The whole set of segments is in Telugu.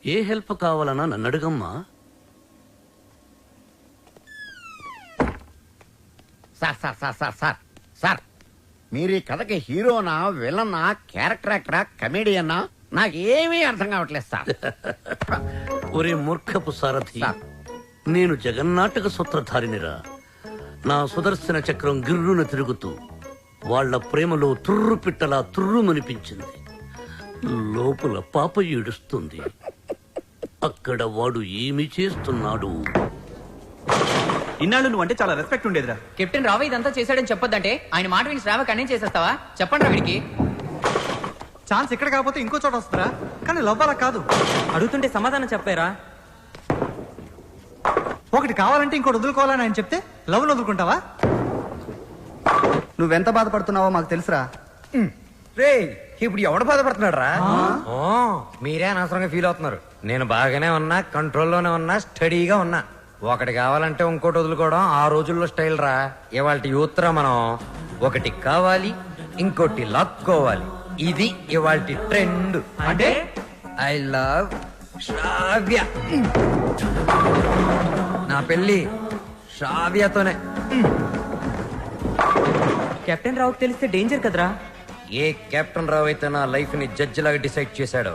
ఏ హెల్ప్ కావాలన్నా నన్ను అడుగమ్మా. Sir sir sir sir sir sir మీరు ఈ కథకి హీరోనా విలనా క్యారెక్టర్ యాక్టరా కమెడియన్నా నాకేమీ అర్థం కావట్లేదు సార్. ఒరే మూర్ఖపు సారథి, సార్. నేను జగన్నాటక సూత్రధారినిరా. నా సుదర్శన చక్రం గిర్రున తిరుగుతూ వాళ్ల ప్రేమలో తుర్రు పిట్టలా తుర్రుమనిపించింది. లోపల పాప ఏడుస్తుంది. అక్కడ వాడు ఏమి చేస్తున్నాడు? ఇన్నాళ్ళు నువ్వు అంటే చాలా రెస్పెక్ట్ ఉండేదిరా. కెప్టెన్ రావు ఇదంతా చేశాడని చెప్పొద్దంటే ఆయన మాట విని శ్రావ కన్నేం చేసేస్తావా? చెప్పండి రా వీడికి. ఛాన్స్ ఇక్కడ కాకపోతే ఇంకో చోట వస్తారా, కానీ లవ్ అలా కాదు. అడుగుతుంటే సమాధానం చెప్పారా? ఒకటి కావాలంటే ఇంకోటి వదులుకోవాలని ఆయన చెప్తే లవ్ వదులుకుంటావా? నువ్వెంత బాధపడుతున్నావో మాకు తెలుసురా. రే ఇప్పుడు ఎవడు బాధపడుతున్నాడు రా? మీరే అనవసరంగా ఫీల్ అవుతున్నారు. నేను బాగానే ఉన్నా, కంట్రోల్లోనే ఉన్నా, స్టడీగా ఉన్నా. ఒకటి కావాలంటే ఇంకోటి వదులుకోవడం ఆ రోజుల్లో స్టైల్ రా. ఇవాళ యూత్ రా మనం. ఒకటి కావాలి, ఇంకోటి లాక్కోవాలి. ఇది ఇవాళ ట్రెండ్. అంటే ఐ లవ్ శ్రావ్య. నా పెళ్లి శ్రావ్యతోనే. కెప్టెన్ రావుకి తెలిస్తే డేంజర్ కదరా. ఏ కెప్టెన్ రావు అయితే నా లైఫ్ ని జడ్జి లాగా డిసైడ్ చేశాడో,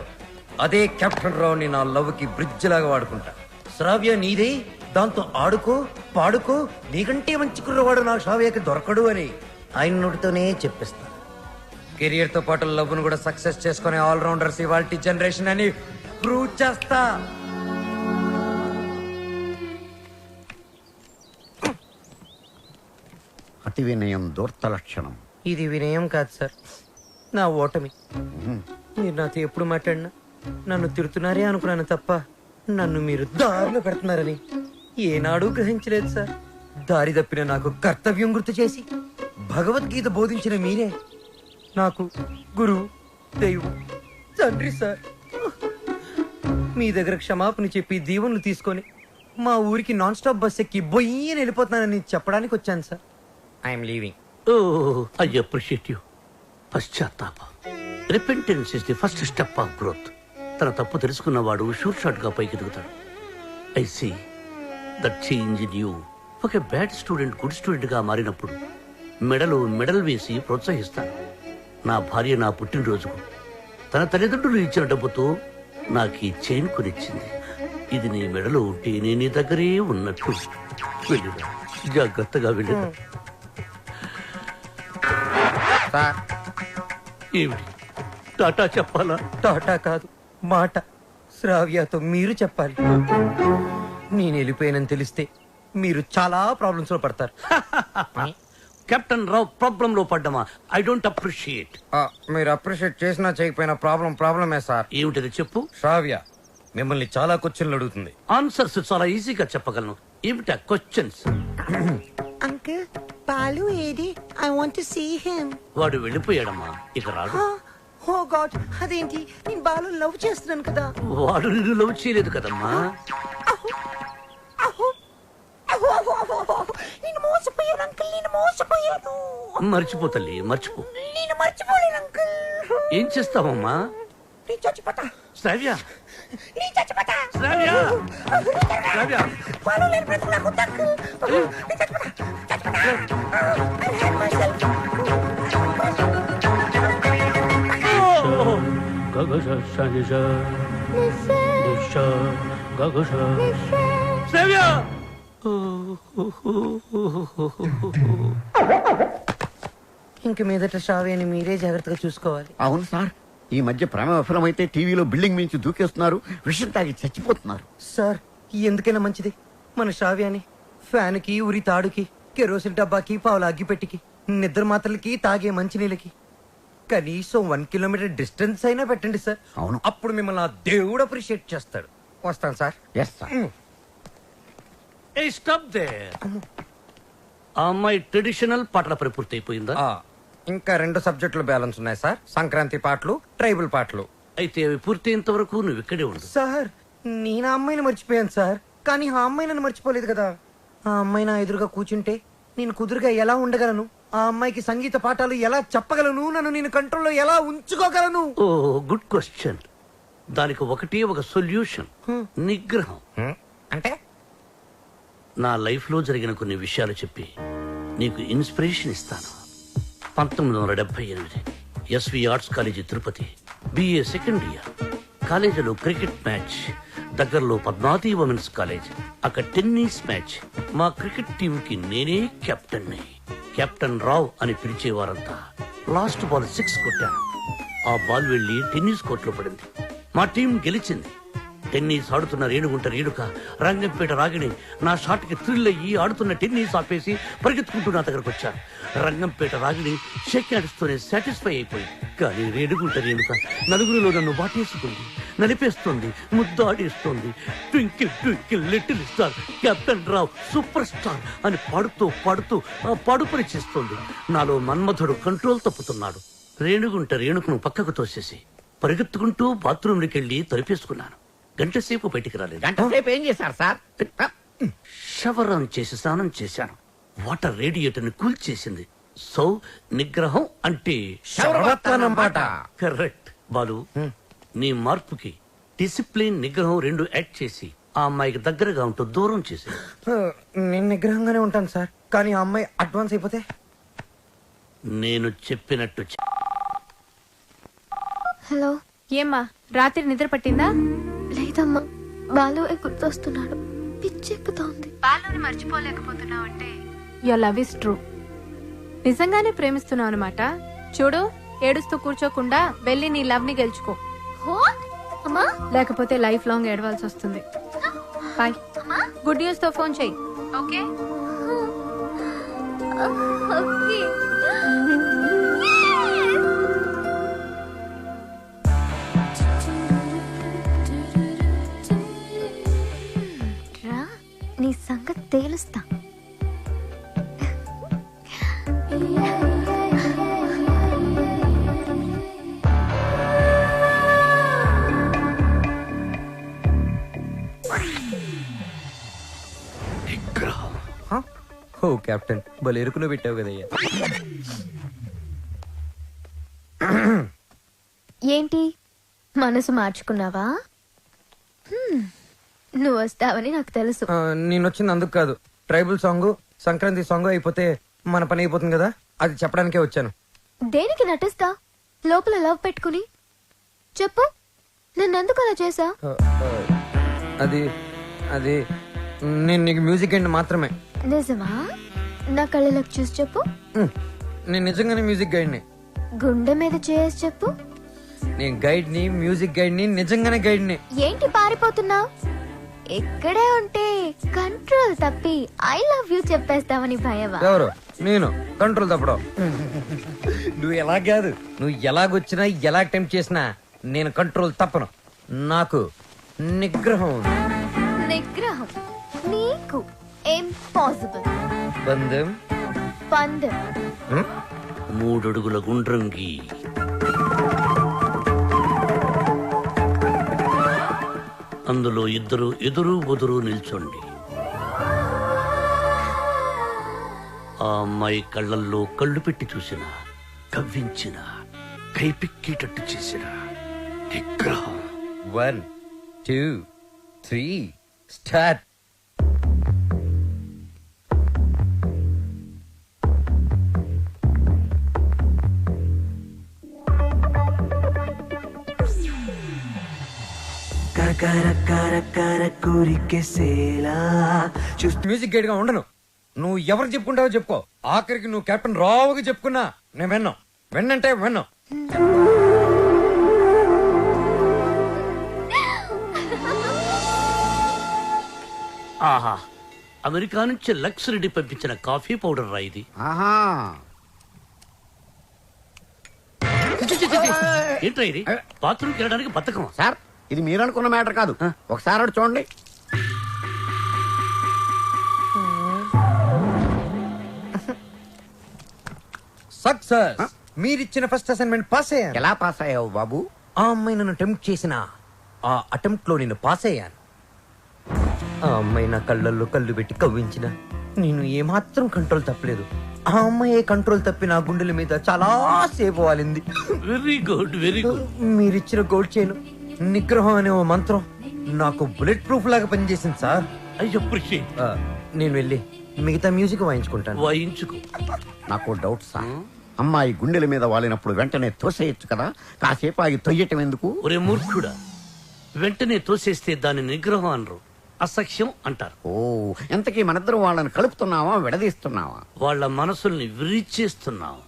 అదే కెప్టెన్ రావు ని నా లవ్ కి బ్రిడ్జ్ లాగా వాడుకుంటా. శ్రావ్య నీదే, దాంతో ఆడుకో పాడుకో, నీకంటే మంచి కుర్రవాడు నా శ్రావ్యకి దొరకడు అని ఆయన నోటితోనే చెప్పిస్తా. కెరియర్ తో పాటు లవ్ ను కూడా సక్సెస్ చేసుకునే ఆల్రౌండర్స్ ఇవాల్టి జనరేషన్ అని ప్రూవ్ చేస్తా. అతి వినయం దూర్త లక్షణం. ఇది వినయం కాదు సార్, నా ఓటమి. మీరు నాతో ఎప్పుడు మాట్లాడినా నన్ను తిడుతున్నారే అనుకున్నాను తప్ప నన్ను మీరు దారిలో పెడుతున్నారని ఏనాడూ గ్రహించలేదు సార్. దారి తప్పిన నాకు కర్తవ్యం గుర్తు చేసి భగవద్గీత బోధించిన మీరే నాకు గురువు, దైవం, తండ్రి సార్. మీ దగ్గర క్షమాపణ చెప్పి దీవెనలు తీసుకొని మా ఊరికి నాన్ స్టాప్ బస్ ఎక్కి బొయ్యని వెళ్ళిపోతున్నానని చెప్పడానికి వచ్చాను sir. I'm leaving. Oh, I appreciate you. పశ్చాత్తాపం, repentance is the first step of growth. తన తప్పు తెలుసుకున్నవాడు షూర్ షాట్ గా పైకి ఎదుగుతాడు. I see that change in you. ఒక బ్యాడ్ స్టూడెంట్ గుడ్ స్టూడెంట్ గా మారినప్పుడు మెడల్ వేసి ప్రోత్సహిస్తాను. నా భార్య నా పుట్టినరోజుకు తన తల్లిదండ్రులు ఇచ్చిన డబ్బుతో నాకు ఈ చైన్ కొనిచ్చింది. ఇది నీ మెడలో ఉంటే నేను నీ దగ్గరే ఉన్నట్టు. వెళ్ళిరా, జాగ్రత్తగా వెళ్ళిరా. ఏమిటి, టాటా చెప్పాలా? టాటా కాదు, మాట. శ్రావ్యతో మీరు చెప్పాలి. నేను వెళ్ళిపోయానని తెలిస్తే మీరు చాలా ప్రాబ్లమ్స్ లో పడతారు. కెప్టెన్ రావు ప్రాబ్లం లో పడ్డమా? I don't appreciate. మీరు అప్రిషియేట్ చేసినా చేయకపోయినా ప్రాబ్లమే సార్. ఏమిటది చెప్పు. శ్రావ్య మిమ్మల్ని చాలా క్వశ్చన్లు అడుగుతుంది. ఆన్సర్స్ చాలా ఈజీగా చెప్పగలను. ఏమిటా క్వశ్చన్స్? అంకుల్ బాలు ఏది? I want to see him. వాడు వెళ్ళిపోయాడమ్మా, ఇక రాడు. ఓ గాడ్, అదేంటి? నేను బాలు లవ్ చేస్తున్నాను కదా. వాడు నిన్ను లవ్ చేయలేదు కదమ్మా. నేను మోసపోయాను అంకుల్, నేను మోసపోయాను. మర్చిపో తల్లి, మర్చిపో. నేను మర్చిపోలేను అంకుల్. ఏం చేస్తావమ్మా? నేను చచ్చిపోతా. శ్రావ్య, నేను చచ్చిపోతా. శ్రావ్య, శ్రావ్య. బాలు లేని బ్రతుకు నాకు వద్దు అంకుల్. నేను చచ్చిపోతా, చచ్చిపోతా. I hate myself. శ్రావ్య. ఇంక మీదట శ్రావ్యని మీరే జాగ్రత్తగా చూసుకోవాలి. అవును సార్, ఈ మధ్య ప్రేమ విఫలమైతే టీవీలో బిల్డింగ్ మించి దూకేస్తున్నారు, విషయం తాగి చచ్చిపోతున్నారు. సార్ ఎందుకైనా మంచిది మన శ్రావ్యాన్ని ఫ్యాన్ కి, ఉరి తాడుకి, కెరోసిన్ డబ్బాకి, పావుల అగ్గిపెట్టికి, నిద్ర మాత్రలకి, తాగే మంచినీళ్ళకి కనీసం 1 కిలోమీటర్ డిస్టెన్స్ అయినా పెట్టండి సార్. అవును. అప్పుడు మిమ్మల్ని ఆ దేవుడు అప్రిషియేట్ చేస్తాడు. వస్తాను సార్. Yes sir. ఏ స్టాప్ దేర్. ఆ అమ్మాయి ట్రెడిషనల్ పాటల పని పూర్తి అయిపోయిందా? ఇంకా 2 సబ్జెక్టులు బ్యాలెన్స్ ఉన్నాయి సార్. సంక్రాంతి పాటలు, ట్రైబల్ పాటలు. అయితే అవి పూర్తయినంత వరకు నువ్వు ఇక్కడే ఉండు. సార్ నేను ఆ అమ్మాయిని మర్చిపోయాను సార్, కానీ ఆ అమ్మాయి నన్ను మర్చిపోలేదు కదా. ఆ అమ్మాయి నా ఎదురుగా కూర్చుంటే నేను కుదురుగా ఎలా ఉండగలను? ఆ అమ్మాయికి సంగీత పాఠాలు ఎలా చెప్పగలను? నన్ను నేను కంట్రోల్లో ఎలా ఉంచుకోగలను? ఓ గుడ్ క్వశ్చన్. దానికి ఒకటే ఒక సొల్యూషన్, నిగ్రహం. అంటే నా లైఫ్ లో జరిగిన కొన్ని విషయాలు చెప్పి నీకు ఇన్స్పిరేషన్ ఇస్తాను. 1978 SV arts college Tirupati, BA second year. కాలేజీలో క్రికెట్ మ్యాచ్, దగ్గరలో పద్మావతి ఉమెన్స్ కాలేజ్. అక్కడ టెన్నిస్ మ్యాచ్. మా క్రికెట్ టీం కి నేనే కెప్టెన్. కెప్టెన్ రావ్ అని పిలిచేవారంతా. లాస్ట్ బాల్ 6 కొట్టాను. ఆ బాల్ వెళ్లి టెన్నిస్ కోర్టులో పడింది. మా టీం గెలిచింది. టెన్నిస్ ఆడుతున్న రేణుగుంట రేణుక, రంగంపేట రాగిణి నా షాట్ కి థ్రిల్ అయ్యి ఆడుతున్న టెన్నిస్ ఆపేసి పరిగెత్తుకుంటూ నా దగ్గరకు వచ్చారు. రంగంపేట రాగిణి షేక్ ఆడిస్తూనే సాటిస్ఫై అయిపోయింది. కానీ రేణుగుంట రేణుక నలుగురిలో నన్ను వాటేసుకుంది, నలిపేస్తుంది, ముద్దాడేస్తుంది. Twinkle twinkle little star, captain Rao super star అని పాడుతూ పాడుతూ పాడుపరి చేస్తుంది. నాలో మన్మధుడు కంట్రోల్ తప్పుతున్నాడు. రేణుగుంట రేణుకను పక్కకు తోసేసి పరిగెత్తుకుంటూ బాత్రూంలోకి వెళ్ళి తలుపేసుకున్నాను. గంట సేపు బయటికి రాలేదు. గంట సేపు ఏం చేశారు సార్? షవర్ ఆన్ చేసి స్నానం చేశాను. వాటర్ రేడియేటర్ ని కూల్ చేసింది. సో నిగ్రహం అంటే శరవత్తనమాట. కరెక్ట్. బాలు, నీ మార్పుకి డిసిప్లిన్, నిగ్రహం రెండు యాడ్ చేసి ఆ అమ్మాయికి దగ్గరగా ఉంటూ దూరం చేసి. నేను నిగ్రహంగానే ఉంటాను సార్, కానీ ఆ అమ్మాయి అడ్వాన్స్ అయిపోతే నేను చెప్పినట్టు హలో. ఏమ్మా రాత్రి నిద్ర పట్టిందా? లేదమ్మా, బాలు గుర్తొస్తున్నాడు. పిచ్చెక్కుతోంది. బాలుని మర్చిపోలేకపోతున్నావు అంటే యువర్ లవ్ ఇస్ ట్రూ. నిజంగానే ప్రేమిస్తున్నావు అనమాట. చూడు, ఏడుస్తూ కూర్చోకుండా వెళ్ళి నీ లవ్ ని గెలుచుకో. అమ్మా, లేకపోతే లైఫ్ లాంగ్ ఏడవాల్సి వస్తుంది. బాయ్. గుడ్ న్యూస్ తో ఫోన్ చెయ్యి. ఓకే? ఓకే. రా, నీ సంగతి తేలుస్తా. ఓ కెప్టెన్, భలే ఎరుకులో పెట్టావు కదయ్యా. ఏంటి, మనసు మార్చుకున్నావా? నువ్వు వస్తావని నాకు తెలుసు. నేను వచ్చింది అందుకు కాదు. ట్రైబల్ సాంగ్, సంక్రాంతి సాంగ్ అయిపోతే మన పని అయిపోతుంది కదా, అది చెప్పడానికే వచ్చాను. దేనికి నటిస్తా లోపల లవ్ పెట్టుకుని? చెప్పు, నన్నెందుకు అలా చేసా? అది అది నేను నీకు మ్యూజిక్ అండ్ మాత్రమే. నిజమా? నా కళ్ళలోకి చూసి చెప్పు. నేను నిజంగానే మ్యూజిక్ గైడ్ని. గుండె మీద చేసి చెప్పు. నేను గైడ్ని, మ్యూజిక్ గైడ్ని, నిజంగానే గైడ్ని. ఏంటి పారిపోతున్నావు? ఇక్కడే ఉంటే కంట్రోల్ తప్పి ఐ లవ్ యూ చెప్పేస్తావని భయమా? ఎవరు? నేను కంట్రోల్ తప్పడం. నువ్వు ఎలా కాదు, నువ్వు ఎలాగొచ్చినా ఎలా అటెంప్ట్ చేసినా నేను కంట్రోల్ తప్పను. నాకు నిగ్రహం ఉంది. నిగ్రహం నీకు ఇంపాసిబుల్. బంధం పందెం. 3 అడుగుల గుండ్రంగి. అందులో ఇద్దరు ఎదురు బొదురు నిల్చోండి. ఆ అమ్మాయి కళ్ళల్లో కళ్ళు పెట్టి చూసిన, కవ్వించిన, కైపిక్కేటట్టు చేసిన నిగ్రహం. 1 2 3 స్టార్ట్. మ్యూజిక్ గైడ్ గా ఉండను. నువ్వు ఎవరు చెప్పుకుంటావో చెప్పుకో. ఆఖరికి నువ్వు కెప్టెన్ రావుగా చెప్పుకున్నా నేను విన్నాం. విన్నంటే విన్నాం. ఆహా, అమెరికా నుంచి లక్స్ రెడ్డి పంపించిన కాఫీ పౌడర్ రా ఇది. ఆహా, ఏంట్రా ఇది? బాత్రూమ్కి వెళ్ళడానికి బతకం. సార్ ఇది మీరు అనుకున్న మ్యాటర్ కాదు. ఒకసారి అటు చూడండి. సక్సెస్. మీరిచ్చిన ఫస్ట్ అసైన్మెంట్ పాస్ అయ్యాను. ఎలా పాస్ అయ్యావు బాబు? ఆ అమ్మాయి నన్ను అటెంప్ట్ చేసిన ఆ అటెంప్ట్ లో నేను పాస్ అయ్యాను. ఆ అమ్మాయి నా కళ్ళల్లో కళ్ళు పెట్టి కవ్వించిన నేను ఏమాత్రం కంట్రోల్ తప్పలేదు. ఆ అమ్మాయి కంట్రోల్ తప్పి నా గుండెల మీద చాలా సేపు వాలింది. Very good, very good. మీరిచ్చిన గోల్డ్ చైన్ నిగ్రహం అనే ఓ మంత్రం నాకు బుల్లెట్ ప్రూఫ్ లాగా పనిచేసింది సార్. I appreciate. నేను వెళ్ళి మిగతా మ్యూజిక్ వాయించుకుంటాను. వాయించుకో. నాకు డౌట్ సార్, అమ్మాయి గుండెల మీద వాలినప్పుడు వెంటనే తోసేయచ్చు కదా, కాసేపు ఆగి తొయ్యటం ఎందుకు? ఒరే మూర్ఖుడా, వెంటనే తోసేస్తే దాని నిగ్రహం అనరు, అసఖ్యం అంటారు. ఓ, ఎంతకీ మనిద్దరం వాళ్ళని కలుపుతున్నావా విడదీస్తున్నావా? వాళ్ళ మనసుల్ని విరిచేస్తున్నావు.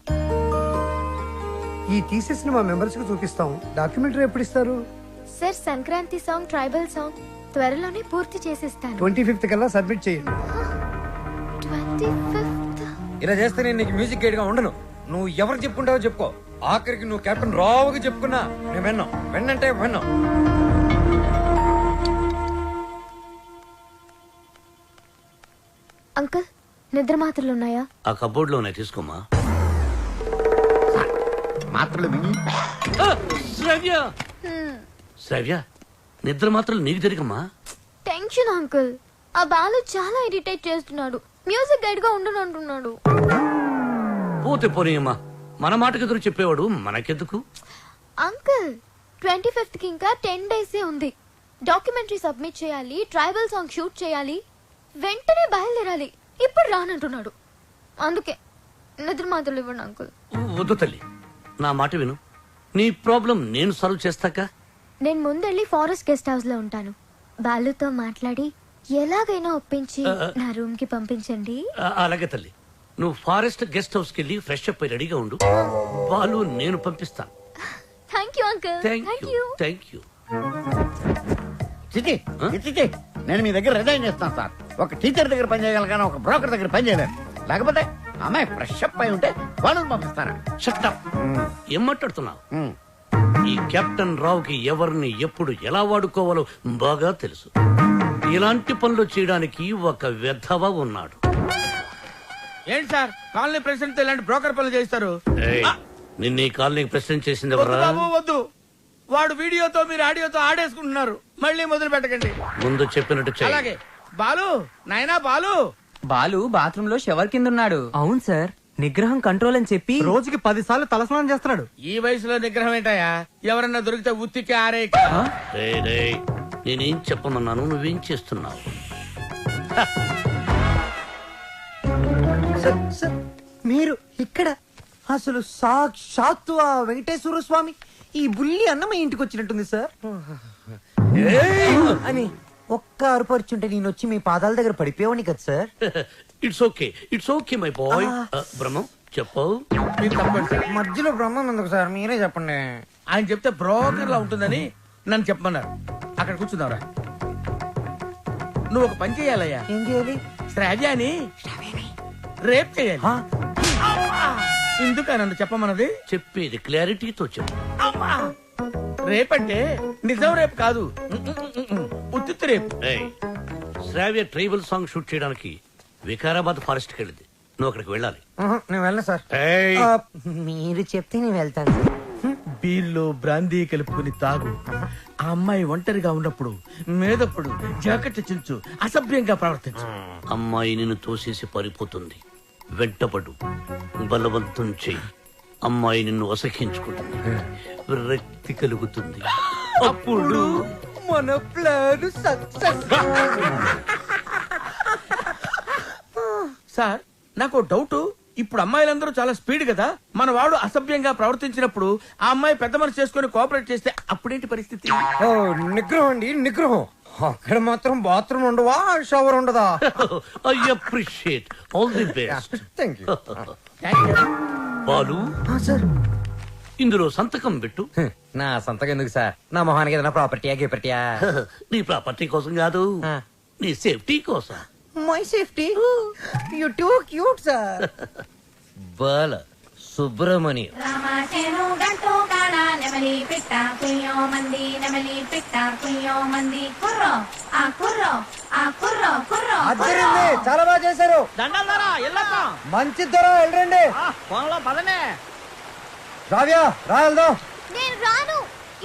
ఈ థీసిస్ ని మా మెంబర్స్ కి చూపిస్తాం. డాక్యుమెంటరీ ఎప్పుడు ఇస్తారు? Sir Sankranti song tribal song త్వరలోనే పూర్తి చేసేస్తాను. 25th కల్లా సబ్మిట్ చేయండి. 25th? ఇలా చేస్తే నేను నీకు మ్యూజిక్ గైడ్ గా ఉండను. నువ్వు ఎవరు చెప్పుకుంటావో చెప్పుకో. ఆఖరికి నువ్వు కెప్టెన్ రావుకి చెప్పుకున్నా నేను విన్నాం. విన్నంటే విన్నాం. అంకుల్, నిద్ర మాత్రలు ఉన్నాయా? ఆ కబోర్డ్ లో ఉన్నాయి, తీసుకోమా. మాత్రలు మింగి శ్రావ్య, శ్రావ్య, నిద్ర మాత్రం నీకు జరిగమ్మా. Tension uncle. ఆ బాలు చాలా ఇరిటేట్ చేస్తున్నాడు. మ్యూజిక్ గైడ్ గా ఉండను అంటున్నాడు. పోతే పోనీయమ్మా, మన మాటకు ఎదురు చెప్పేవాడు మనకెందుకు? అంకుల్, 25th కి ఇంకా 10 days ఉంది. డాక్యుమెంటరీ సబ్మిట్ చేయాలి, ట్రైబల్ సాంగ్ షూట్ చేయాలి, వెంటనే బయలుదేరాలి. ఇప్పుడు రానంటున్నాడు. అందుకే నిద్ర మాత్రలు ఇవ్వండి అంకుల్. వద్దు తల్లి, నా మాట విను. నీ ప్రాబ్లం నేను సాల్వ్ చేస్తాక. నేను ముందెళ్ళి ఫారెస్ట్ గెస్ట్ హౌస్ లో ఉంటాను. బాలుతో మాట్లాడి ఎలాగైనా ఒప్పించి నా రూమ్ కి పంపించండి. అలాగే తల్లి, నువ్వు ఫారెస్ట్ గెస్ట్ హౌస్ కి వెళ్ళి ఫ్రెష్ అప్ అయి రెడీగా ఉండు. వాళ్ళు నేను పంపిస్తాను. Thank you uncle. Thank you, thank you. చిచి చిచి, నేను మీ దగ్గర రిజైన్ చేస్తాను సార్. ఒక టీచర్ దగ్గర పని చేయగలను, ఒక బ్రోకర్ దగ్గర పని చేయలేను. లేకపోతే అమ్మాయి ఫ్రెష్ అప్ అయి ఉంటే వాళ్ళని పంపిస్తారా? Shut up. ఏం మాట్లాడుతున్నావు? ఈ కెప్టెన్ రావుకి ఎవరిని ఎప్పుడు ఎలా వాడుకోవాలో బాగా తెలుసు. ఇలాంటి పనులు చేయడానికి ఒక వెధవ ఉన్నాడు. ఏంటి సార్, కాలనీ ప్రెసిడెంట్ ఇలాంటి బ్రోకర్ పనులు చేస్తారు? నిన్న ఈ కాలనీకి ప్రెసిడెంట్ చేసింది వద్దు ఎవరా? బాబు, వద్దు. వాడు వీడియోతో మీరు ఆడియోతో ఆడేసుకుంటున్నారు. మళ్ళీ మొదలు పెట్టకండి. ముందు చెప్పినట్టు చెయ్యి. అలాగే. బాలు, నాయనా బాలు. బాలు బాత్రూమ్ లో షవర్ కింద ఉన్నాడు. అవును సార్, నిగ్రహం కంట్రోల్ అని చెప్పి రోజుకి 10 సార్లు తలస్నానం చేస్తున్నాడు. ఈ వయసులో నిగ్రహం ఏంటయ్యా? ఎవరన్నా దొరికితే ఉత్తికి ఆరే. రేయ్, రేయ్, నేనేం చెప్పమన్నాను, నువ్వేం చేస్తున్నావు? సార్, మీరు ఇక్కడ అసలు సాక్షాత్తు ఆ వెంకటేశ్వర స్వామి ఈ బుల్లి అన్నమ ఇంటికి వచ్చినట్టుంది సార్ అని ఒక్క అరుపరుచుంటే నేను వచ్చి మీ పాదాల దగ్గర పడిపోయావని కదా sir. It's okay, it's okay my boy. Brahmam చెప్పు. మీరు తప్పండి సార్. మధ్యలో బ్రహ్మం ఎందుకు సార్, మీరే చెప్పండి. ఆయన చెప్తే బ్రోకర్ లా ఉంటుందని నన్ను చెప్పమన్నారు. అక్కడ కూర్చున్నావురా. నువ్వు ఒక పని చేయాలయ్యా. ఏం చేయాలి? శ్రావ్యాని రేప్ చేయాలి. ఎందుక నన్ను చెప్పమన్నది? చెప్పేది క్లారిటీతో చెప్పు. రేపంటే నిజం రేపు కాదు, ఉత్తిత్తు రేపు. ఏయ్, శ్రావ్య ట్రైబల్ సాంగ్ షూట్ చేయడానికి వికారాబాద్ ఫారెస్ట్ కి వెళ్ళింది. నువ్వు అక్కడికి వెళ్ళాలి. నేను వెళ్ళను సార్. ఏయ్, మీరు చెప్తే నేను వెళ్తాను. బీర్లో బ్రాందీ కలుపుకుని తాగు. ఆ అమ్మాయి ఒంటరిగా ఉన్నప్పుడు మేదప్పుడు జాకెట్ చించు, అసభ్యంగా ప్రవర్తించు. అమ్మాయి నిన్ను తోసేసి పారిపోతుంది. వెంటపడు, బలవంతం చెయ్యి. అమ్మాయి నిన్ను అసహించుకుంటుంది, విరక్తి కలుగుతుంది. అప్పుడు మన ప్లాన్ సక్సెస్. సార్, నాకు డౌట్. ఇప్పుడు అమ్మాయిలందరూ చాలా స్పీడ్ కదా. మన వాడు అసభ్యంగా ప్రవర్తించినప్పుడు ఆ అమ్మాయి పెద్ద మనసు చేసుకుని కోఆపరేట్ చేస్తే అప్పుడేంటి పరిస్థితి? ఓ, నిగ్రహం అండి, నిగ్రహం. అక్కడ మాత్రం బాత్రూమ్ ఉండవా, షవర్ ఉండదా? I appreciate. All the best. Thank you Balu, sir. ఇందులో సంతకం పెట్టు. నా సంతకం ఎందుకు సార్? నా మొహానికి ఏదైనా ప్రాపర్టీయా గిపర్టీయా? నీ ప్రాపర్టీ కోసం కాదు, నీ సేఫ్టీ కోసం. My safety. You too cute sir. Bala Subramanyam. చాలా బాగా చేశారు. మంచి ధర వెళ్ళండి. రావ్యా, రా వెళ్దాం. నేను రాను.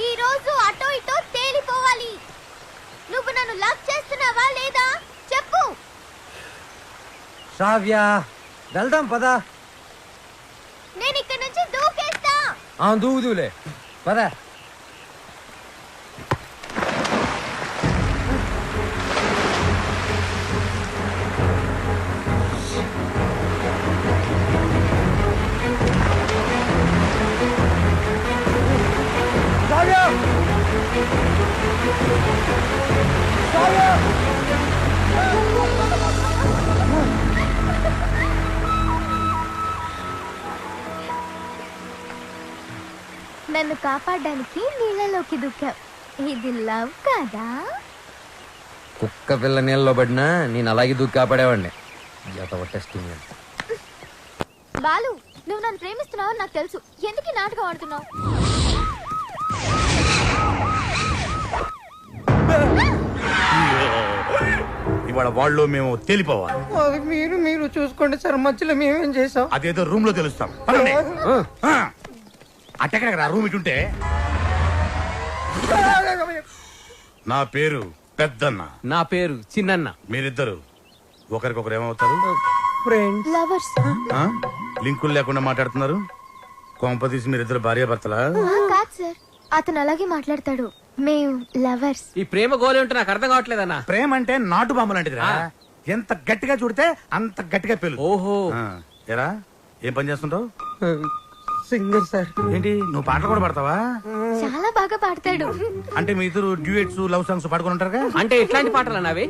ఈ రోజు అటో ఇటో తేలిపోవాలి. నువ్వు నన్ను లవ్ చేస్తున్నావా లేదా చెప్పు. రావ్యా, వెళ్దాం పదా. నేను ఇక్కడ నుంచి దూకేస్తా. దూదులే పదా. నన్ను కాపాడడానికి నీళ్ళలోకి దూకావు. ఇది లవ్ కదా? కుక్క పిల్ల నీళ్ళలో పడినా నేను అలాగే దూకి కాపాడేవాడిని. టెస్టింగ్. బాలు, నువ్వు నన్ను ప్రేమిస్తున్నావు నాకు తెలుసు. ఎందుకు ఈ నాటకం ఆడుతున్నావు? ఇవాళ వాళ్ళు మేము తేలిపోవాలి. అది మీరు చూసుకోండి సార్, మధ్యలో మేమేం చేసాం? అదేదో రూమ్ లో తెలుస్తాం. అట్టెక్కడ రూమ్ ఇటుంటే. నా పేరు పెద్దన్న. నా పేరు చిన్నన్న. మీరిద్దరు ఒకరికొకరు ఏమవుతారు? ఫ్రెండ్స్. లవర్స్. లింకులు లేకుండా మాట్లాడుతున్నారు. కొంపదీసి మీరిద్దరు భార్యాభర్తలా? కాదు సార్, అతను అలాగే మాట్లాడతాడు. మేము లవర్స్. ఈ ప్రేమ గోలే ఉంటే నాకు అర్థం కావట్లేదన్నా. ప్రేమ అంటే నాటు బాంబు లాంటిదిరా. ఎంత గట్టిగా చూడితే అంత గట్టిగా పేలు. ఓహో. ఎరా ఏం పని చేస్తుంటావు? Singer sir. ఏంటి నువ్వు పాటలు కూడా పాడతావా? చాలా బాగా పాడతాడు. అంటే మీ ఇద్దరు డ్యూయట్స్ లవ్ సాంగ్స్ పాడుకుని ఉంటారుగా? అంటే ఎట్లాంటి పాటలు అవి?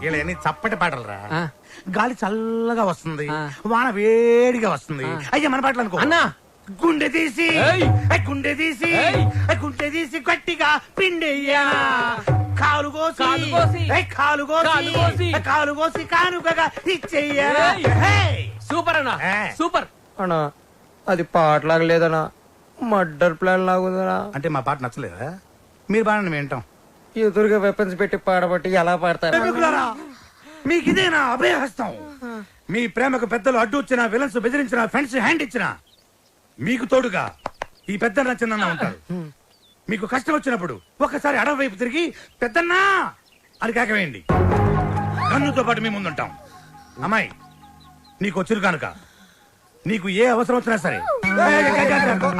వీళ్ళని చప్పటి పాటలు రా. గాలి చల్లగా వస్తుంది, వాన వేడిగా వస్తుంది. అయ్యా మన పాటలు అనుకో. అన్నా గుండె తీసి గుండె తీసి గుండె తీసి గట్టిగా పిండెయ్యా, కాలు కోసి కాలు కోసి కానుకగా ఇచ్చెయ్యా. సూపర్ అన్నా, సూపర్ అన్నా. అది పాటలాగా లేదన్నా, మర్డర్ ప్లాన్ లాగుందనా. అంటే మా పాట నచ్చలేదా? మీరు బాగా వింటాం. ఎదురుగా వెపన్స్ పెట్టి పాడబట్టి ఎలా పాడతారు? మీకు ఇదేనా అభయహస్తం? మీ ప్రేమకు పెద్దలు అడ్డు వచ్చిన, విలన్స్ బెదిరించిన, ఫ్రెండ్స్ హ్యాండ్ ఇచ్చిన, మీకు తోడుగా ఈ పెద్దన్న చిన్న ఉంటారు. మీకు కష్టం వచ్చినప్పుడు ఒక్కసారి అడవి వైపు తిరిగి పెద్దన్నా అని కేకవేయండి. కన్నుతో పాటు మీ ముందుంటాం. అమ్మాయి నీకు వచ్చిరు కనుక నీకు ఏ అవసరం వచ్చినా సరే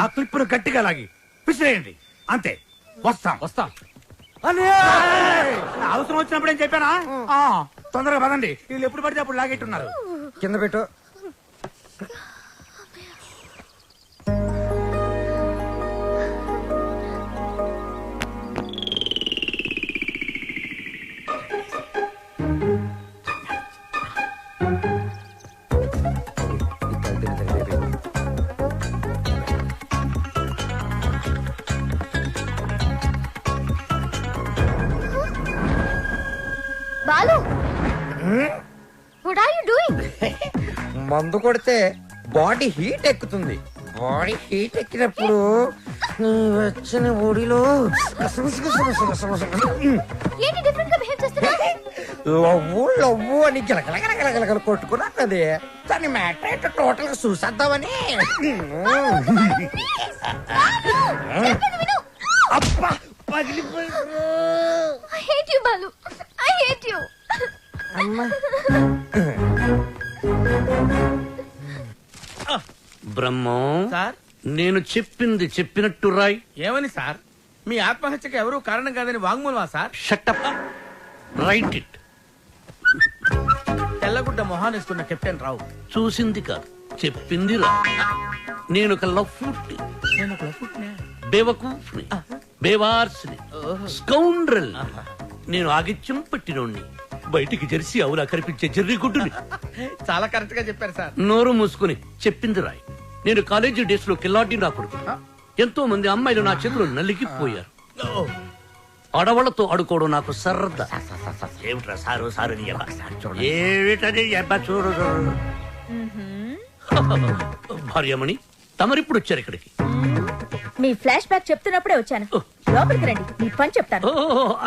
ఆ క్లిప్పును గట్టిగా లాగి పిసిరేయండి. అంతే. వస్తాం. అవసరం వచ్చినప్పుడు ఏం చెప్పానా? తొందరగా పదండి. వీళ్ళు ఎప్పుడు పడితే అప్పుడు లాగేట్టున్నారు. కింద పెట్టు. Balu, what are you doing? మందు కొడితే బాడీ హీట్ ఎక్కుతుంది. బాడీ హీట్ ఎక్కినప్పుడు నీ వచ్చిన ఒడిలో ఏంటి డిఫరెంట్ గా బిహేవ్ చేస్తున్నావు? లవ్వు అని గిలగలగలగలగల కొట్టుకున్నది. దాని మ్యాటర్ ఏంటో టోటల్ గా చూసేద్దామని. అబ్బా పగిలిపోయి. I hate you, Balu. I hate you. Brahmam sir, నేను చెప్పింది చెప్పినట్టు రాయ్. ఏమని సార్? మీ ఆత్మహత్యకు ఎవరు కారణం కాదని వాంగ్మూలమా సార్? షట్టప్. Write it. తెల్లగుడ్డ మొహానేసుకున్న కెప్టెన్ రావు చూసింది కాదు, చెప్పింది రా. నేను ఒక లఫ్ట్, నేను ఒక లఫ్ట్నే. బేవకూఫ్ని, బేవార్స్ని, స్కౌండ్రల్. నేను ఆగిత్యం పట్టినోణ్ణి, బయటికి జెర్సీ అవులా కనిపించే జెర్రీ గుడ్డుని. చాలా కరెక్ట్ గా చెప్పారు సార్. నోరు మూసుకుని చెప్పింది రాయ్. నేను కాలేజీ డేస్ లో కిల్లాడి నా కొడుకు. ఎంతో మంది అమ్మాయిలు నా చేతిలో నలిగిపోయారు. ఆడవాళ్లతో ఆడుకోవడం నాకు సరదా. ఏమిట్రా సారు సారు ఏమిటది? చూడు భార్యమణి, తమరిప్పుడు వచ్చారు ఇక్కడికి. మీ ఫ్లాష్ బ్యాక్ చెప్తున్నప్పుడే వచ్చాను. లోపలికి రండి, మీ పని చెప్తాను.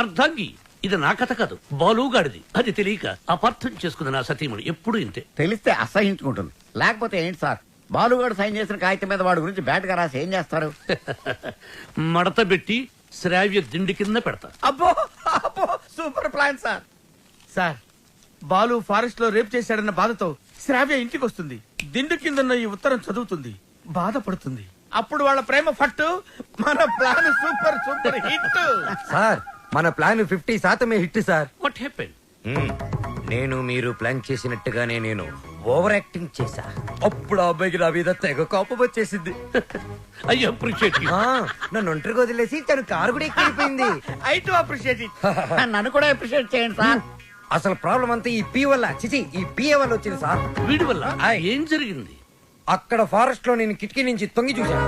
అర్ధాంగి, ఇది నా కథ కాదు, బాలుగాడిది. అది తెలియక అపార్థం చేసుకుంది నా సతీమణి. ఎప్పుడు ఇంతే. తెలిస్తే అసహించుకుంటుంది. లేకపోతే ఏంటి సార్, బాలుగాడు సైన్ చేసిన కాగితం మీద వాడి గురించి బ్యాట్ గా రాసి ఏం చేస్తారు? మడత పెట్టి శ్రావ్య దిండి కింద పెడతా. అబ్బో అబ్బో, super plan sir. Sir, Balu forest లో రేప్ చేశాడన్న బాధతో శ్రావ్య ఇంటికి వస్తుంది. దిండు కిందన్న ఈ ఉత్తరం చదువుతుంది, బాధపడుతుంది. అప్పుడు వాళ్ళ ప్రేమ ఫట్టు. మన plan super super hit sir. మన plan 50% hit sir. What happen? నేను మీరు ప్లాన్ చేసినట్టుగానే నేను ఓవర్ యాక్టింగ్ చేశా. అప్పుడు ఆ అబ్బాయికి నా మీద తెగ కోపం వచ్చేసింది. I appreciate you. నన్ను ఒంటరిగా వదిలేసి తను కారు కూడా ఎక్కిపోయింది. I too appreciate it. నన్ను కూడా అప్రిషియేట్ చేయండి సార్. అసలు ప్రాబ్లం అంతా ఈ పీ వల్ల, చిచి ఈ పిఏ వల్ల వచ్చింది సార్. వీడి వల్ల ఏం జరిగింది? అక్కడ ఫారెస్ట్ లో నేను కిటికీ నుంచి తొంగి చూశాను.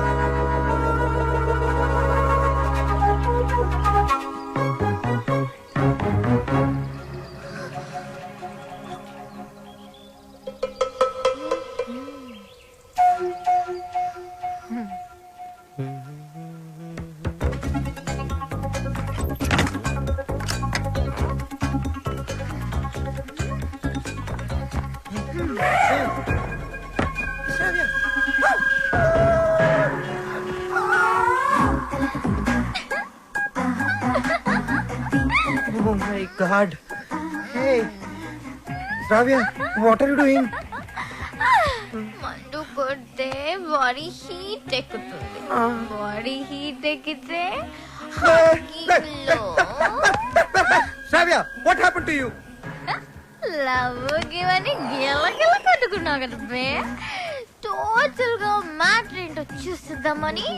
Oh my God! Hey, Ravya, what are you doing? మందు కొడితే బాడీ హీట్ ఎక్కుతుంది. బాడీ హీట్ ఎక్కితే Ravya, what happened to you? Love గివని గిలగిల కట్టుకున్నావు కదా బే. టోటల్ గా మ్యాటర్ ఏంటో చూస్తుందామని.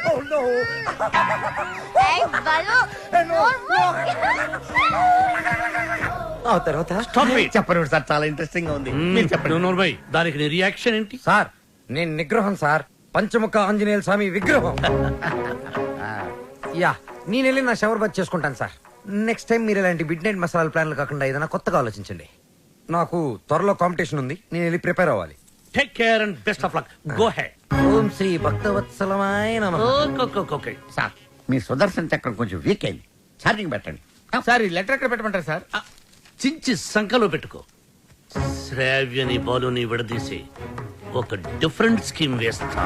Oh no! ఆ తర్వాత చెప్పండి సార్, చాలా ఇంట్రెస్టింగ్ గా ఉంది. మీరు చెప్పండి. నోర్మై, దానికి నీ రియాక్షన్ ఏంటి? సార్, నేను నిగ్రహం సార్, పంచముఖ ఆంజనేయుల స్వామి విగ్రహం. యా, నేను వెళ్ళి నా షవర్ బాత్ చేసుకుంటాను సార్. నెక్స్ట్ టైం మీరు ఇలాంటి మిడ్ నైట్ మసాలా ప్లాన్లు కాకుండా ఏదైనా కొత్తగా ఆలోచించండి. నాకు త్వరలో కాంపిటీషన్ ఉంది, నేను వెళ్ళి ప్రిపేర్ అవ్వాలి. Take care and best of luck. Go head. Om Sri భక్తవత్సలమాయ నమః. ఓకే. సార్, మీ సుదర్శన్ చక్రం కొంచెం వీక్ అయింది, ఛార్జింగ్ పెట్టండి. సార్, ఈ లెటర్ ఎక్కడ పెట్టమంటారు సార్? చించి సంకలో పెట్టుకో. శ్రావ్యని బాలుని విడదీసి ఒక డిఫరెంట్ స్కీమ్ వేస్తా.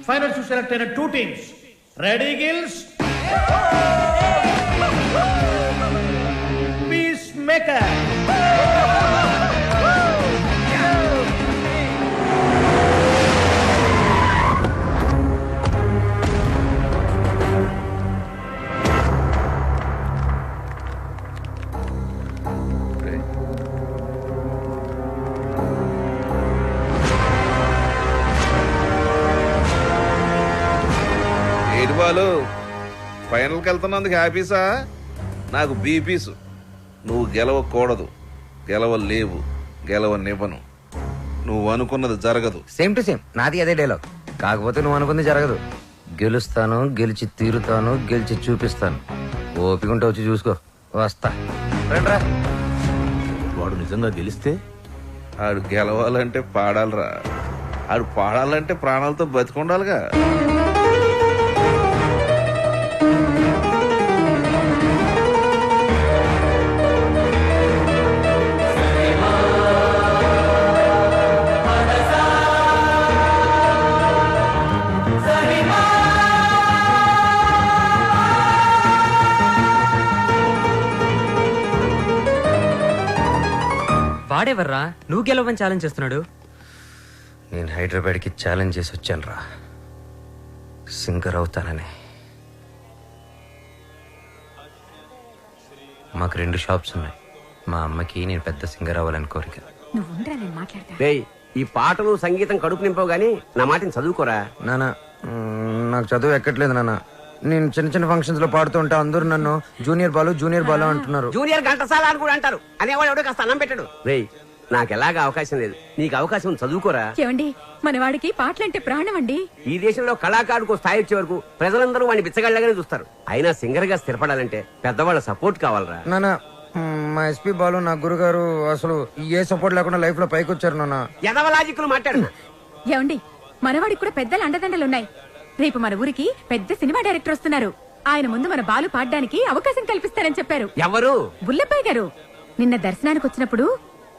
ఫైనల్ టు సెలెక్ట్ అయిన 2 teams. Ready girls, peace maker. Balu, ఫైనల్కి వెళ్తున్నందుకు హ్యాపీసా? నాకు బీపీసు. నువ్వు గెలవకూడదు, గెలవలేవు, గెలవనివ్వను. నువ్వు అనుకున్నది జరగదు. సేమ్ టు సేమ్ నాది అదే డైలాగ్. కాకపోతే నువ్వు అనుకుంది జరగదు. గెలుస్తాను, గెలిచి తీరుతాను, గెలిచి చూపిస్తాను. ఓపికంటే వచ్చి చూసుకో. వస్తా. రండ్రా. వాడు నిజంగా గెలిస్తే ఆడు గెలవాలంటే పాడాలరా. ఆడు పాడాలంటే ప్రాణాలతో బతికుండాలిగా. వాడెవర్రా నువ్వు గెలవని ఛాలెంజ్ చేస్తున్నాడు? నేను హైదరాబాద్కి ఛాలెంజ్ చేసి వచ్చాను రా, సింగర్ అవుతానని. మాకు 2 షాప్స్ ఉన్నాయి. మా అమ్మకి నేను పెద్ద సింగర్ అవ్వాలని కోరిక. ఈ పాటలు సంగీతం కడుపు నింపవు గానీ నా మాటని చదువుకోరా. నాన్న, నాకు చదువు ఎక్కట్లేదు నాన్న. నేను చిన్న చిన్న ఫంక్షన్స్ లో పాడుతూ ఉంటా, అందరూ నన్ను జూనియర్ బాలు అంటున్నారు. జూనియర్ ఘంటసాల అని కూడా అంటారు. అనేవాడు ఎవడో కాస్త అన్నం పెట్టాడు. రేయ్, నాకు ఎలాగా అవకాశం లేదు, నీకు అవకాశం చదువుకోరా. ఏమండి, మనవాడికి పాటలంటే ప్రాణం అండి. ఈ దేశంలో కళాకారుడికి స్థాయి వచ్చే వరకు ప్రజలందరూ వాడిని బిచ్చగాళ్ళగానే చూస్తారు. అయినా సింగర్ గా స్థిరపడాలంటే పెద్దవాళ్ళ సపోర్ట్ కావాలరా. నాన్న, మా ఎస్పీ బాలు నా గురుగారు అసలు ఏ సపోర్ట్ లేకుండా లైఫ్ లో పైకి వచ్చారు నాన్న. ఎదవలాజిక్లు మాట్లాడు. ఏమండి, మనవాడికి కూడా పెద్దల అండదండలున్నాయి. రేపు మన ఊరికి పెద్ద సినిమా డైరెక్టర్ వస్తున్నారు. ఆయన ముందు మన బాలు పాడడానికి అవకాశం కల్పిస్తారని చెప్పారు. ఎవరు? బుల్లప్పయ్య గారు. నిన్న దర్శనానికి వచ్చినప్పుడు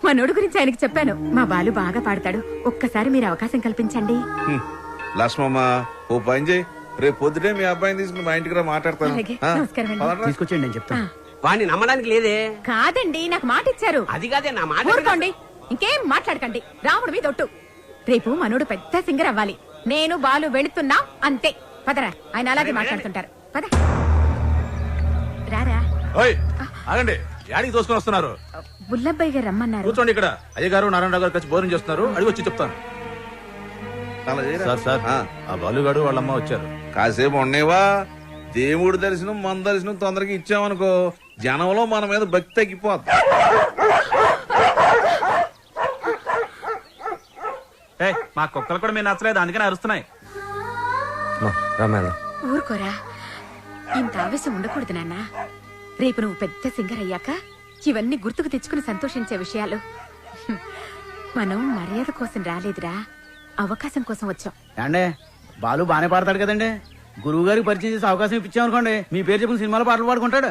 మనోడు గురించి ఆయనకి చెప్పాను. మా బాలు బాగా పాడతాడు, ఒక్కసారి మీరు అవకాశం కల్పించండి. లక్ష్మమ్మ ఓ పని చేయి, రేపు పొద్దుటే మీ అబ్బాయిని తీసుకుని మా ఇంటికి రా మాట్లాడతాను. తీసుకొచ్చేయండి నేను చెప్తాను. వాడిని నమ్మడానికి లేదే. కాదండి, నాకు మాట ఇచ్చారు. అది కాదే నా మాట. ఊరుకోండి, ఇంకేం మాట్లాడకండి. రాముడి మీద ఒట్టు. రేపు మనోడు పెద్ద సింగర్ అవ్వాలి. నేను బాలు వెళుతున్నా అంతే. పదరా, ఆయన అలాగే మాట్లాడుతుంటారు. పద రారా. ఆగండి, యాడికి తోసుకొని వస్తున్నారు? బుల్లబ్బాయి గారు రమ్మన్నారు. కూర్చోండి ఇక్కడ. అయ్యగారు నారాయణరావు గారు కలిసి భోజనం చేస్తున్నారు, అడిగి వచ్చి చెప్తాను. ఆ బాలుగాడు వాళ్ళమ్మ వచ్చారు. కాసేపు ఉండేవా? దేవుడి దర్శనం మన దర్శనం తొందరగా ఇచ్చామనుకో జనంలో మన మీద భక్తి తగ్గిపోద్ది. మా కుక్కలు కూడా మీరు నచ్చలేదు, అందుకని అరుస్తున్నాయి. ఊరుకోరా, ఇంత ఆవేశం ఉండకూడదు నాన్న. రేపు నువ్వు పెద్ద సింగర్ అయ్యాక ఇవన్నీ గుర్తుకు తెచ్చుకుని సంతోషించే విషయాలు. మనం మర్యాద కోసం రాలేదురా, అవకాశం కోసం వచ్చాం. అండే బాలు బానే పాడతాడు కదండి. గురువు గారికి పరిచయం చేసి అవకాశం ఇప్పించామనుకోండి, మీ పేరు చెప్పిన సినిమాలో పాటలు పాడుకుంటాడు.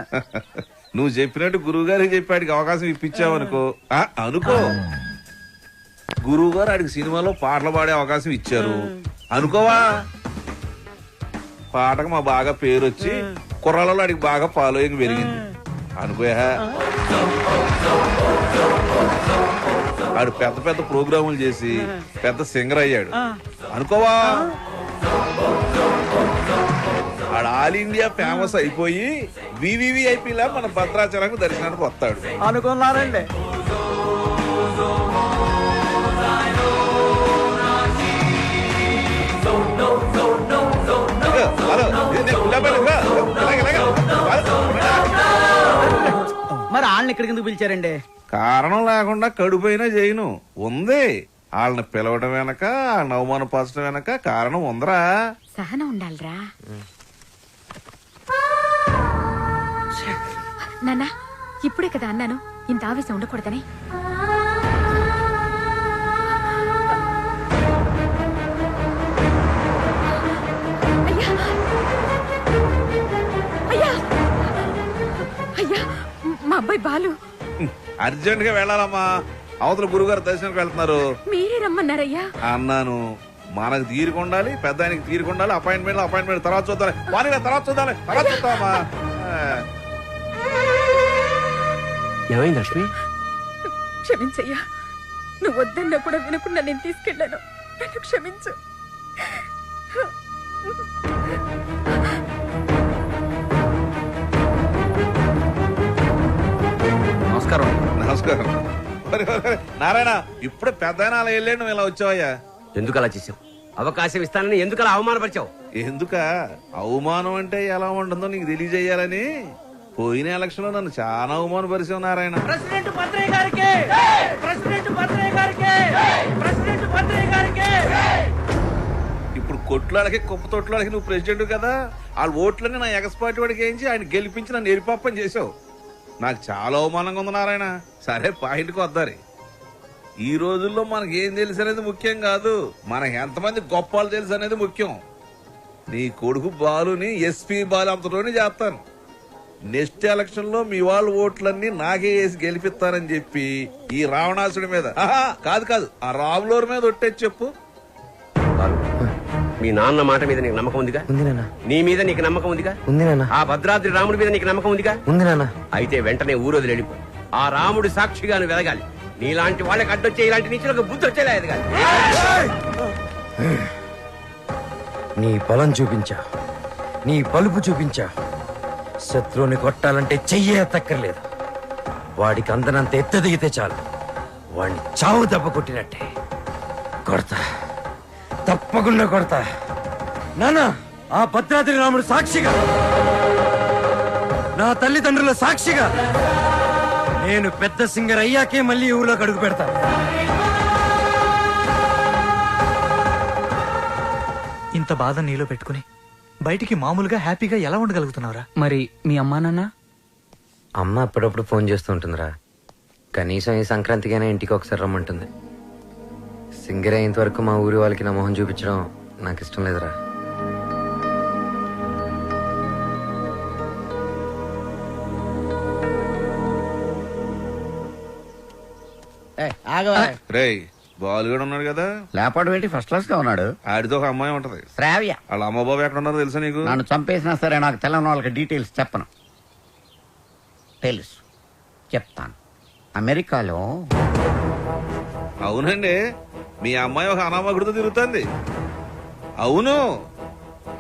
నువ్వు చెప్పినట్టు గురువు గారికి చెప్పాడికి అవకాశం ఇప్పించావనుకో అనుకో. గురువు గారు ఆడికి సినిమాలో పాటలు పాడే అవకాశం ఇచ్చారు అనుకోవా. పాటకు మా బాగా పేరు వచ్చి కుర్రాలలో ఆడికి బాగా ఫాలోయింగ్ పెరిగింది అనుకోయా. ఆడు పెద్ద పెద్ద ప్రోగ్రాములు చేసి పెద్ద సింగర్ అయ్యాడు అనుకోవా. ఆడు ఆల్ ఇండియా ఫేమస్ అయిపోయి వివివిఐపీ లా మన భద్రాచలంకు దర్శనానికి వస్తాడు అనుకున్నారండి. మరి వాళ్ళని ఇక్కడికి ఎందుకు పిలిచారండి? కారణం లేకుండా కడుపైనా చేయను ఉంది. వాళ్ళని పిలవడం వెనక, వాళ్ళని అవమానపరచడం వెనక కారణం ఉందరా. సహనం ఉండాలిరా నాన్న. ఇప్పుడే కదా అన్నాను ఇంత ఆవేశం ఉండకూడదని. అయ్యా అయ్యా, మా అబ్బాయి బాలు అర్జెంట్ గా వెళ్ళాలమ్మా. అవతల గురుగారు దర్శనానికి వెళ్తున్నారు. మీరే రమ్మన్నారయ్యా అన్నాను. మనకు తీరుకుండాలి, పెద్ద ఆయనకి తీరుకుండాలి. అపాయింట్మెంట్ తర్వాత చూద్దాం. తర్వాత చూద్దామా. ఏమైంది లక్ష్మి? క్షమించయ్యా, నువ్వు వద్దన్నా కూడా వినకుండా నేను తీసుకెళ్ళాను. నన్ను క్షమించు. నమస్కారం. నారాయణ, ఇప్పుడే పెద్ద ఆయన అలా వెళ్ళాడు, నువ్వు ఇలా వచ్చావయ్యా. ఎందుకు అలా చేసావు? అవకాశం ఇస్తానని ఎందుకు అలా అవమానపరిచావు? ఎందుక అవమానం అంటే ఎలా ఉంటుందో నీకు తెలియజేయాలని. పోయిన ఎలక్షన్ లో నన్ను చాలా అవమానపరిచావు నారాయణ. ఇప్పుడు కొట్లాడకి కుప్ప తొట్లాడకి నువ్వు ప్రెసిడెంట్ కదా. వాళ్ళ ఓట్లన్నీ నా ఎగస్పాటి వాడికి వేయించి ఆయన గెలిపించి నన్ను ఎరిపాపని చేసావు. నాకు చాలా అవమానంగా ఉంది నారాయణ. సరే పాయింట్కి వద్దారి. ఈ రోజుల్లో మనకి ఏం తెలుసు అనేది ముఖ్యం కాదు, మనకి ఎంతమంది గొప్పలు తెలుసు అనేది ముఖ్యం. నీ కొడుకు బాలుని ఎస్పీ బాలు అంతలోనే చేస్తాను. నెక్స్ట్ ఎలక్షన్ లో మీ వాళ్ళ ఓట్లన్నీ నాకే వేసి గెలిపిస్తానని చెప్పి ఈ రావణాసుడి మీద కాదు ఆ రాములోరి మీద ఒట్టేసి చెప్పు. మీ నాన్న మాట మీద నీకు నమ్మకం ఉందిగా? నీ మీద నీకు నమ్మకం ఉందిగా? ఆ భద్రాద్రి రాముడి మీద నీకు నమ్మకం ఉందిగా? అయితే వెంటనే ఊరోజు వెళ్ళిపో. ఆ రాముడి సాక్షిగాను వెలగాలి. నీలాంటి వాళ్ళకి అడ్డొచ్చే ఇలాంటి నీచులకు బుద్ధి వచ్చేలా ఎదగాలి. నీ బలం చూపించా, నీ బలుపు చూపించా. శత్రువుని కొట్టాలంటే చెయ్యే తక్కర్లేదు. వాడికి అందనంత ఎత్తు దిగితే చాలు, వాడిని చావు దెబ్బ కొట్టినట్టే కొడతా, తప్పకుండా కొడతా. నానా, ఆ భద్రాద్రి రాముడు సాక్షిగా, నా తల్లిదండ్రుల సాక్షిగా నేను పెద్ద సింగర్ అయ్యాకే మళ్ళీ ఊళ్ళోకి అడుగు పెడతా. ఇంత బాధ నీలో పెట్టుకుని బయటికి మామూలుగా హ్యాపీగా ఎలా ఉండగలుగుతున్నావురా? మరి మీ అమ్మా నాన్న? అమ్మ అప్పుడప్పుడు ఫోన్ చేస్తూ ఉంటుందిరా. కనీసం ఈ సంక్రాంతికైనా ఇంటికి ఒకసారి రమ్మంటుంది. సింగర్ అయ్యేంత వరకు మా ఊరి వాళ్ళకి నా మొహం చూపించడం నాకు ఇష్టం లేదురా. రేయ్, బాలుగాడు ఉన్నాడు కదా, లేపాడు ఏంటి ఫస్ట్ క్లాస్ గా ఉన్నాడు. ఆడితో ఒక అమ్మాయి ఉంటది శ్రావ్య. వాళ్ళ అమ్మ బాబు ఎక్కడ ఉన్నారో తెలుసా నీకు? నన్ను చంపేసినా సరే నాకు తెలంగాణ వాళ్ళకి డీటెయిల్స్ చెప్పను. తెలుసు, చెప్తాను. అమెరికాలో. అవునండి, మీ అమ్మాయి ఒక అనామకుడితో తిరుగుతుంది. అవును,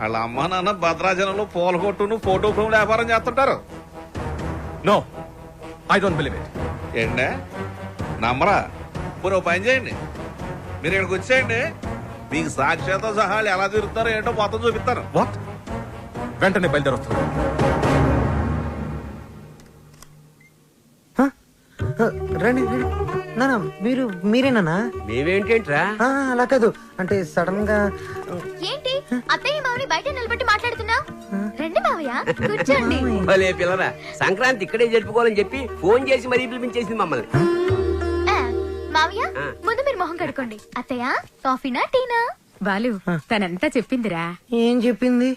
వాళ్ళ అమ్మ నాన్న భద్రాచలంలో పూల కొట్టును ఫోటో ఫ్రేమ్ వ్యాపారం చేస్తుంటారు. No, I don't believe it. ఏంటే నమ్మరా? పోనీ ఓ పని చేయండి, మీరు ఇక్కడికి వచ్చేయండి, మీకు సాక్ష్యాలతో సహా వాళ్ళు ఎలా తిరుగుతారో ఏంటో మొత్తం చూపిస్తాను. వాట్? వెంటనే బయలుదేరొస్తాను. రండి రండి. నానా మీరేనా? మేమేంటేంట్రా? అలా కాదు, అంటే సడన్ గా. ఏంటి అత్తయ్య మామని బయట నిలబెట్టి మాట్లాడుతున్నా? రండి మావయ్య, కూర్చోండి. భలే పిల్లరా, సంక్రాంతి ఇక్కడే జరుపుకోవాలని చెప్పి ఫోన్ చేసి మరీ పిలిపించేసింది మమ్మల్ని. మావయ్య ముందు మీరు మొహం కడుకోండి. అత్తయ్య కాఫీనా టీనా? బాలు తనంతా చెప్పిందిరా. ఏం చెప్పింది?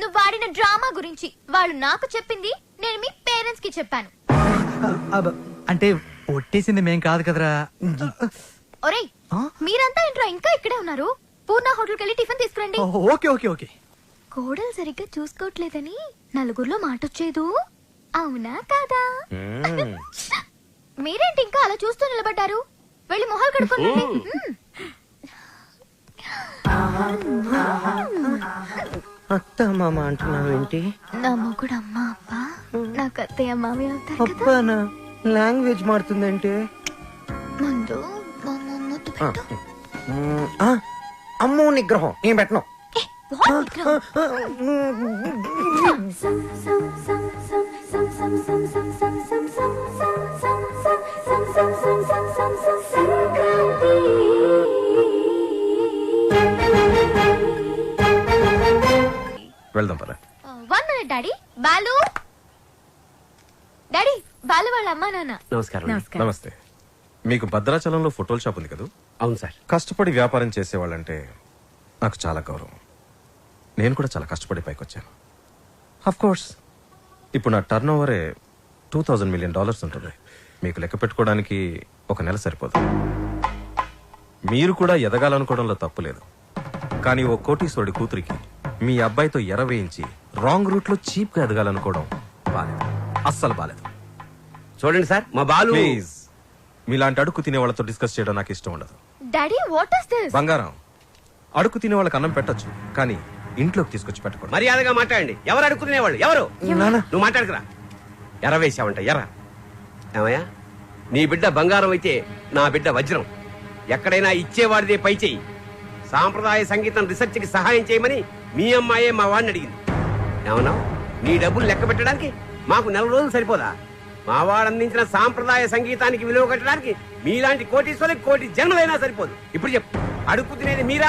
నువ్వు వాడిన డ్రామా గురించి. వాళ్ళు నాకు చెప్పింది, నేను మీ పేరెంట్స్ కి చెప్పాను. అంటే ఒట్టేసింది మేం కాదు కదరా. ఒరేయ్, మీరంతా ఏంట్రా ఇంకా ఇక్కడే ఉన్నారు? పూర్ణ హోటల్కి వెళ్ళి టిఫిన్ తీసుకురండి. Okay okay okay. కోడలు సరిగ్గా చూసుకోవట్లేదని నలుగురిలో మాటొచ్చేదు, అవునా కాదా? మీరేంటి ఇంకా అలా చూస్తూ నిలబడ్డారు? వెళ్ళి మొహాలు కడుక్కోండి. అత్త మామ అంటున్నావేంటి? నా మొగుడు అమ్మ అప్ప, నాకు అత్తయ్య మామయ్య అవుతారు కదా. అబ్బానా లాంగ్వేజ్ మారుతుందంటే? ముందు ముద్దు పెట్టు. అమ్మో నిగ్రహం నేను పెట్టను. వెళ్దాం పద. 1 minute daddy. Balu daddy, Balu వాళ్ళ అమ్మా నాన్న. నమస్కారం. నమస్తే. మీకు భద్రాచలంలో ఫోటోల షాప్ ఉంది కదా? అవును సార్. కష్టపడి వ్యాపారం చేసేవాళ్ళంటే నాకు చాలా గౌరవం. నేను కూడా చాలా కష్టపడి పైకి వచ్చాను. అఫ్ కోర్స్ ఇప్పుడు నా టర్న్ ఓవరే $2,000 million ఉంటుంది. మీకు లెక్క పెట్టుకోవడానికి ఒక నెల సరిపోదు. మీరు కూడా ఎదగాలనుకోవడంలో తప్పు లేదు. కానీ ఓ కోటీశ్వరుడి కూతురికి మీ అబ్బాయితో ఎర వేయించి రాంగ్ రూట్ లో చీప్ గా ఎదగాలనుకోవడం బాలేదు, అస్సలు బాలేదు. చూడండి సార్, మా బాలు. ప్లీజ్, మీలాంటి అడుగు తినే వాళ్ళతో డిస్కస్ చేయడం నాకు ఇష్టం ఉండదు. Daddy what is this? బంగారం, అడుగు తినే వాళ్ళకి అన్నం పెట్టొచ్చు, కానీ ఇంట్లోకి తీసుకొచ్చి పెట్టకూడదు. మర్యాదగా మాట్లాడండి. ఎవరు అడుక్కునేవాళ్ళు? ఎవరు? నువ్వు మాట్లాడుకురా. ఎర వేసావంట, ఎర్ర. ఏమయ్యా, నీ బిడ్డ బంగారం అయితే నా బిడ్డ వజ్రం. ఎక్కడైనా ఇచ్చేవాడిదే పై చెయ్యి. సాంప్రదాయ సంగీతం రీసెర్చ్ కి సహాయం చేయమని మీ అమ్మాయే మా వాడిని అడిగింది. ఏమన్నా, నీ డబ్బులు లెక్క పెట్టడానికి మాకు 4 రోజులు సరిపోదా? మా వాడు అందించిన సాంప్రదాయ సంగీతానికి విలువ కట్టడానికి మీలాంటి కోటీశ్వరులకు కోటి జన్మలైనా సరిపోదు. ఇప్పుడు చెప్పు, అడుగు తినేది మీరా?